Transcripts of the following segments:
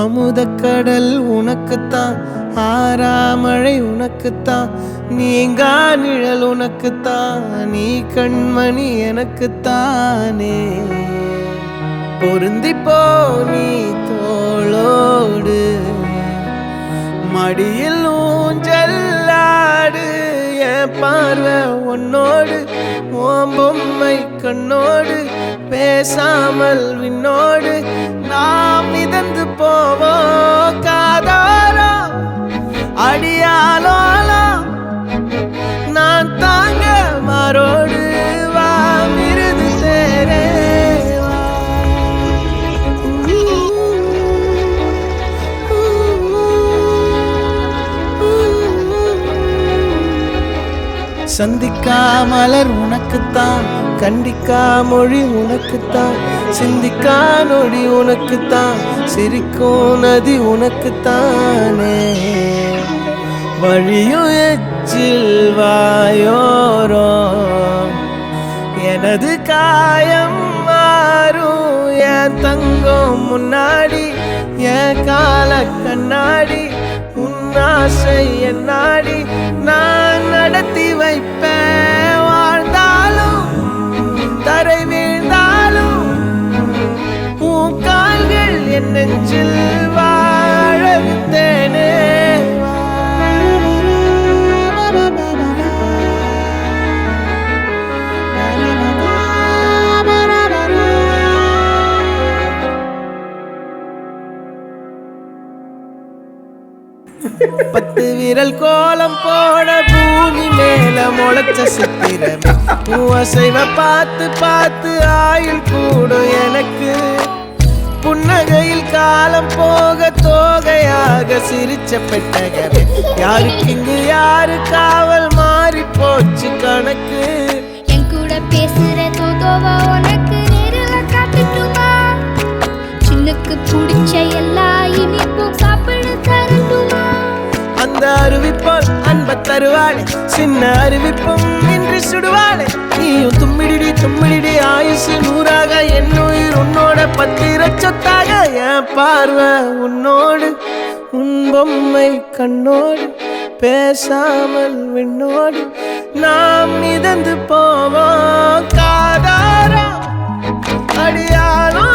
அமுதக்கடல் உனக்குத்தான், ஆறாமழை உனக்குத்தான், நீங்கா நிழல் உனக்குத்தான், நீ கண்மணி எனக்குத்தானே. பொருந்திப்போ நீ தோளோடு, மடியில் ஊஞ்சல்லாடு, என் பார்வை உன்னோடு, ஓம் பொம்மை கண்ணோடு, பேசாமல் விண்ணோடு நாம் மிதந்து போவோம் காதாரோ அடியாலோலோ, நான் தாங்க மாறோடு வா மிருது சேரே. சந்திக்கா மலர் உனக்குத்தான், கண்டிக்கா மொழி உனக்குத்தான், சிந்திக்கா நொடி உனக்குத்தான், சிரிக்கும் நதி உனக்குத்தானே. வழியும் எச்சில் வாயோரோ எனது காயம் மாறும், என் தங்கம் முன்னாடி என் கால கண்ணாடி, ஆசை என்னாடி நான் நடத்தி வைப்பேன். வாழ்ந்தாலும் தரை வீழ்ந்தாலும் உன் கால்கள் என் நெஞ்சில் வாழ விட்டேனே. பத்து விரல் கோலம் போட பூமி மேல முளைச்ச சித்திரமே, அசைவ பார்த்து பார்த்து ஆயுள் கூடும் எனக்கு. புன்னகையில் காலம் போக தோகையாக சிரிச்ச பெட்டகமே, யாருக்கு இங்கு யாரு காவல் மாறி போச்சு கணக்கு. என் கூட பேசுற தோதோவா உனக்கு நேரில் காட்டுட்டுமா, சின்னுக்கு பிடிச்ச எல்லா இனிப்பும் சாப்பிட தரட்டுமா. அந்த அறிவிப்போல் அன்ப தருவாளே, சின்ன அறிவிப்பும் இன்று சுடுவாளே. நீயும் தும்மிடி தும்மிடி ஆயுசு நூறாக, என் உயிர் உன்னோட பத்திர சொத்தாக. என் பார்வை உன்னோடு, உன் பொம்மை கண்ணோடு, பேசாமல் விண்ணோடு நாம் மிதந்து போவோம் காதாரா அடியாளோ,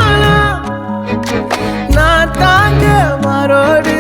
நான் தாங்க மாறோடு